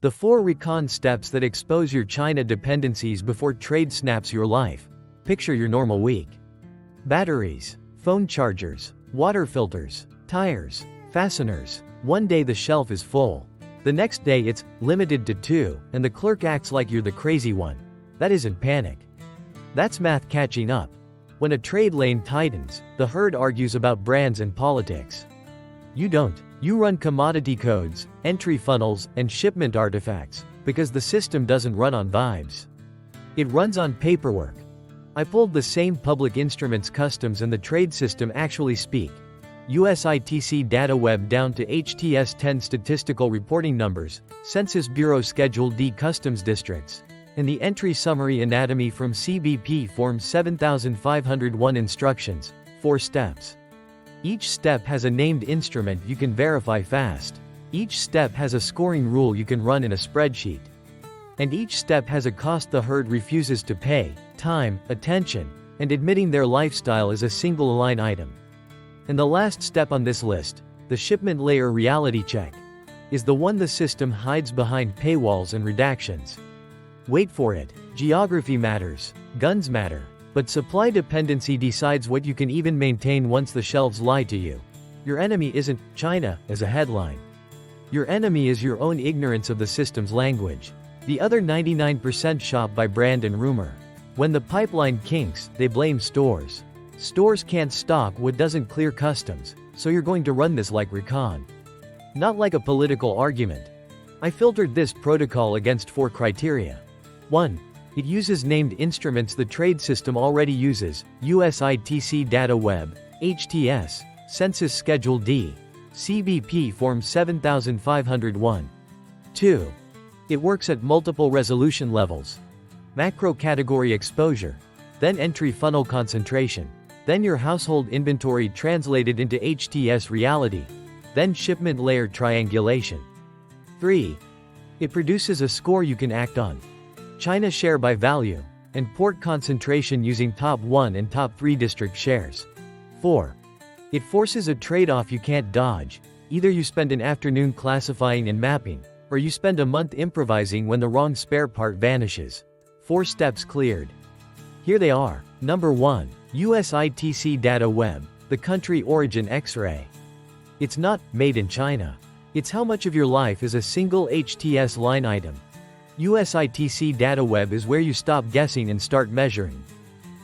The 4 recon steps that expose your China dependencies before trade snaps your life. Picture your normal week. Batteries, phone chargers, water filters, tires, fasteners. One day the shelf is full. The next day it's limited to 2, and the clerk acts like you're the crazy one. That isn't panic. That's math catching up. When a trade lane tightens, the herd argues about brands and politics. You don't. You run commodity codes, entry funnels, and shipment artifacts, because the system doesn't run on vibes. It runs on paperwork. I pulled the same public instruments customs and the trade system actually speak. USITC DataWeb down to HTS-10 statistical reporting numbers, Census Bureau Schedule D customs districts, and the entry summary anatomy from CBP Form 7501 instructions, 4 steps. Each step has a named instrument you can verify fast. Each step has a scoring rule you can run in a spreadsheet. And each step has a cost the herd refuses to pay: time, attention, and admitting their lifestyle is a single line item. And the last step on this list, the shipment layer reality check, is the one the system hides behind paywalls and redactions. Wait for it. Geography matters, guns matter, but supply dependency decides what you can even maintain once the shelves lie to you. Your enemy isn't China as a headline. Your enemy is your own ignorance of the system's language. The other 99% shop by brand and rumor. When the pipeline kinks, they blame stores. Stores can't stock what doesn't clear customs, so you're going to run this like recon. Not like a political argument. I filtered this protocol against 4 criteria. 1. It uses named instruments the trade system already uses: USITC DataWeb, HTS, Census Schedule D, CBP Form 7501. 2. It works at multiple resolution levels. Macro category exposure, then entry funnel concentration, then your household inventory translated into HTS reality, then shipment layer triangulation. 3. It produces a score you can act on. China share by value, and port concentration using top 1 and top 3 district shares. 4. It forces a trade-off you can't dodge. Either you spend an afternoon classifying and mapping, or you spend a month improvising when the wrong spare part vanishes. 4 steps cleared. Here they are. Number 1. USITC DataWeb, the country origin X-ray. It's not made in China. It's how much of your life is a single HTS line item. USITC DataWeb is where you stop guessing and start measuring.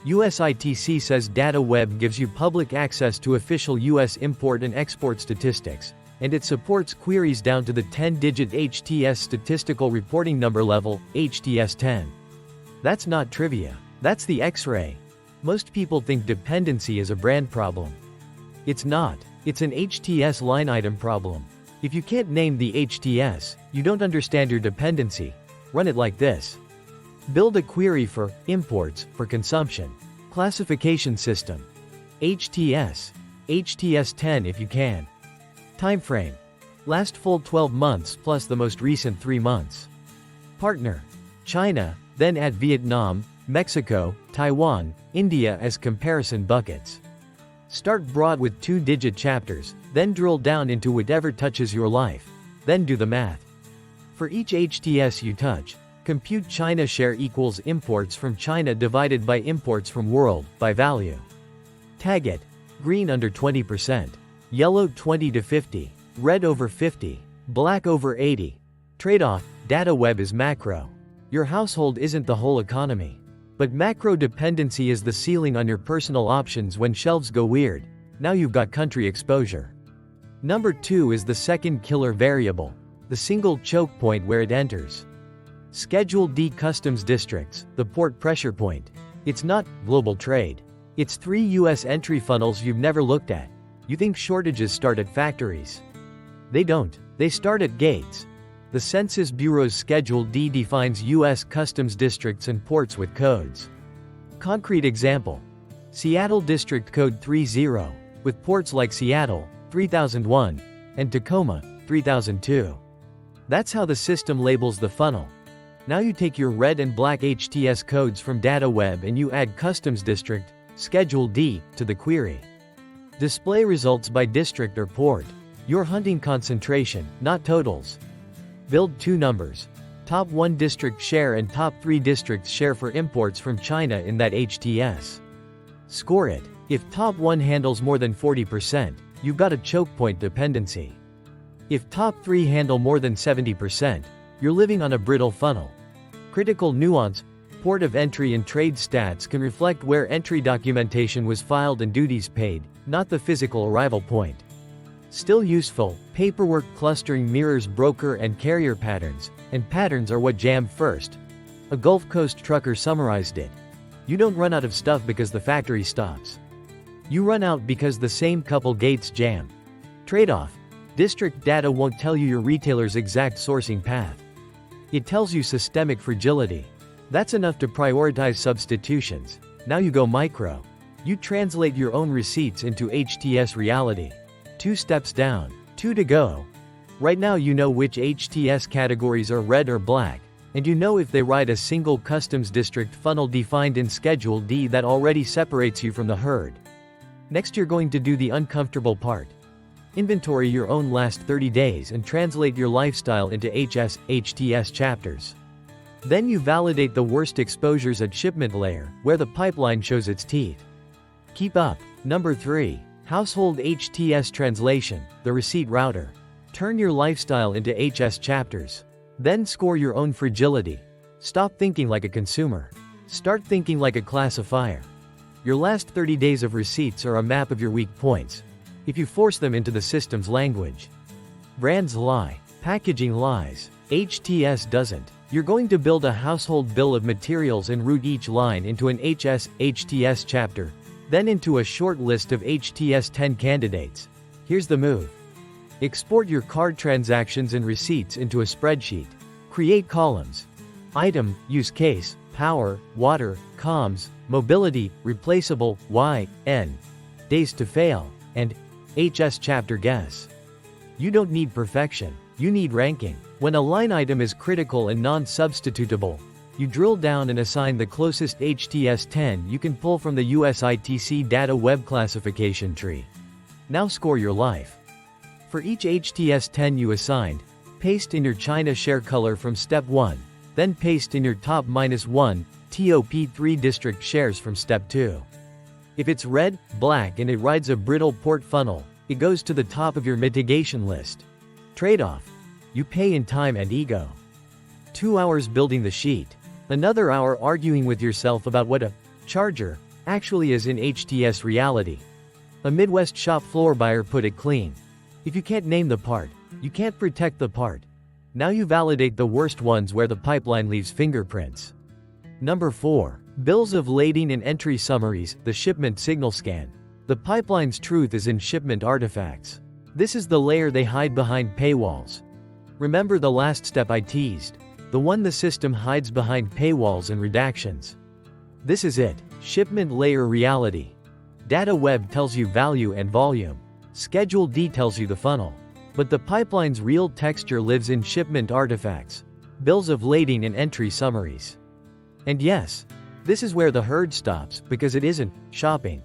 USITC says DataWeb gives you public access to official US import and export statistics, and it supports queries down to the 10-digit HTS statistical reporting number level, HTS-10. That's not trivia. That's the X-ray. Most people think dependency is a brand problem. It's not. It's an HTS line item problem. If you can't name the HTS, you don't understand your dependency. Run it like this. Build a query for imports for consumption. Classification system. HTS. HTS-10 if you can. Time frame. Last full 12 months plus the most recent 3 months. Partner. China, then add Vietnam, Mexico, Taiwan, India as comparison buckets. Start broad with 2-digit chapters, then drill down into whatever touches your life. Then do the math. For each HTS you touch, compute China share equals imports from China divided by imports from world, by value. Tag it. Green under 20%. Yellow 20 to 50. Red over 50. Black over 80. Trade-off, DataWeb is macro. Your household isn't the whole economy. But macro dependency is the ceiling on your personal options when shelves go weird. Now you've got country exposure. Number 2 is the second killer variable. The single choke point where it enters. Schedule D customs districts, the port pressure point. It's not global trade. It's 3 US entry funnels you've never looked at. You think shortages start at factories. They don't. They start at gates. The Census Bureau's Schedule D defines US customs districts and ports with codes. Concrete example. Seattle District Code 30, with ports like Seattle, 3001, and Tacoma, 3002. That's how the system labels the funnel. Now you take your red and black HTS codes from DataWeb and you add Customs District, Schedule D, to the query. Display results by district or port. You're hunting concentration, not totals. Build two numbers. Top 1 district share and top 3 districts share for imports from China in that HTS. Score it. If top 1 handles more than 40%, you've got a choke point dependency. If top 3 handle more than 70%, you're living on a brittle funnel. Critical nuance: port of entry and trade stats can reflect where entry documentation was filed and duties paid, not the physical arrival point. Still useful, paperwork clustering mirrors broker and carrier patterns, and patterns are what jam first. A Gulf Coast trucker summarized it. You don't run out of stuff because the factory stops. You run out because the same couple gates jam. Trade-off: district data won't tell you your retailer's exact sourcing path. It tells you systemic fragility. That's enough to prioritize substitutions. Now you go micro. You translate your own receipts into HTS reality. 2 steps down, 2 to go. Right now you know which HTS categories are red or black, and you know if they ride a single customs district funnel defined in Schedule D that already separates you from the herd. Next you're going to do the uncomfortable part. Inventory your own last 30 days and translate your lifestyle into HTS chapters. Then you validate the worst exposures at shipment layer, where the pipeline shows its teeth. Keep up. Number 3. Household HTS translation, the receipt router. Turn your lifestyle into HS chapters. Then score your own fragility. Stop thinking like a consumer. Start thinking like a classifier. Your last 30 days of receipts are a map of your weak points. If you force them into the system's language. Brands lie. Packaging lies. HTS doesn't. You're going to build a household bill of materials and route each line into an HTS chapter, then into a short list of HTS 10 candidates. Here's the move. Export your card transactions and receipts into a spreadsheet. Create columns. Item, use case, power, water, comms, mobility, replaceable, Y, N. Days to fail, and HS chapter guess. You don't need perfection, you need ranking. When a line item is critical and non-substitutable, you drill down and assign the closest HTS 10 you can pull from the USITC DataWeb classification tree. Now score your life. For each HTS 10 you assigned, paste in your China share color from step 1, then paste in your top -1 TOP3 district shares from step 2. If it's red, black and it rides a brittle port funnel, it goes to the top of your mitigation list. Trade-off: you pay in time and ego. 2 hours building the sheet. Another hour arguing with yourself about what a charger actually is in HTS reality. A Midwest shop floor buyer put it clean. If you can't name the part, you can't protect the part. Now you validate the worst ones where the pipeline leaves fingerprints. Number 4. Bills of lading and entry summaries, the shipment signal scan. The pipeline's truth is in shipment artifacts. This is the layer they hide behind paywalls. Remember the last step I teased? The one the system hides behind paywalls and redactions. This is it. Shipment layer reality. DataWeb tells you value and volume. Schedule D tells you the funnel. But the pipeline's real texture lives in shipment artifacts, bills of lading and entry summaries. And yes, this is where the herd stops, because it isn't shopping.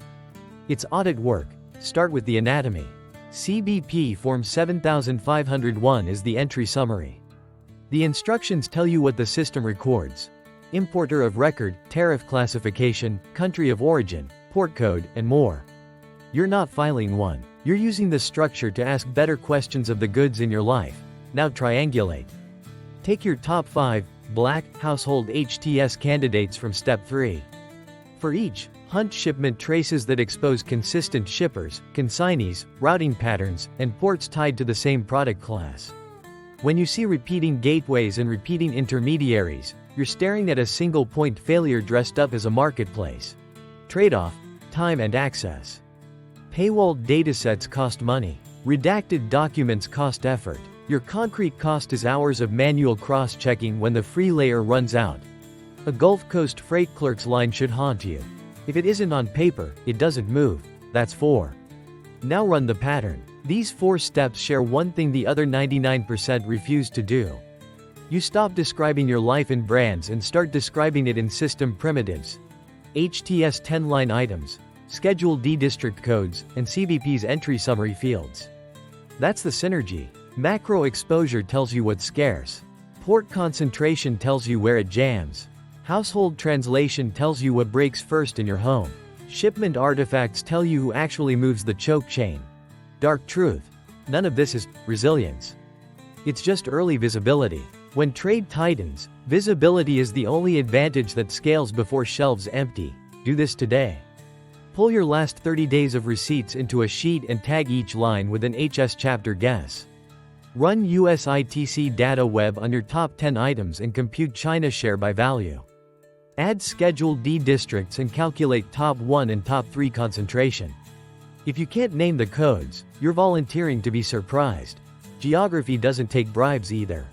It's audit work. Start with the anatomy. CBP Form 7501 is the entry summary. The instructions tell you what the system records: importer of record, tariff classification, country of origin, port code, and more. You're not filing one. You're using the structure to ask better questions of the goods in your life. Now triangulate. Take your top 5 black household HTS candidates from step 3. For each, hunt shipment traces that expose consistent shippers, consignees, routing patterns, and ports tied to the same product class. When you see repeating gateways and repeating intermediaries, you're staring at a single point failure dressed up as a marketplace. Trade-off: time and access. Paywalled datasets cost money. Redacted documents cost effort. Your concrete cost is hours of manual cross-checking when the free layer runs out. A Gulf Coast freight clerk's line should haunt you. If it isn't on paper, it doesn't move. That's 4. Now run the pattern. These 4 steps share one thing the other 99% refuse to do. You stop describing your life in brands and start describing it in system primitives. HTS 10-line items, Schedule D district codes, and CBP's entry summary fields. That's the synergy. Macro exposure tells you what's scarce. Port concentration tells you where it jams. Household translation tells you what breaks first in your home. Shipment artifacts tell you who actually moves the choke chain. Dark truth. None of this is resilience. It's just early visibility. When trade tightens, visibility is the only advantage that scales before shelves empty. Do this today. Pull your last 30 days of receipts into a sheet and tag each line with an HS chapter guess. Run USITC DataWeb on your top 10 items and compute China share by value. Add Schedule D districts and calculate top 1 and top 3 concentration. If you can't name the codes, you're volunteering to be surprised. Geography doesn't take bribes either.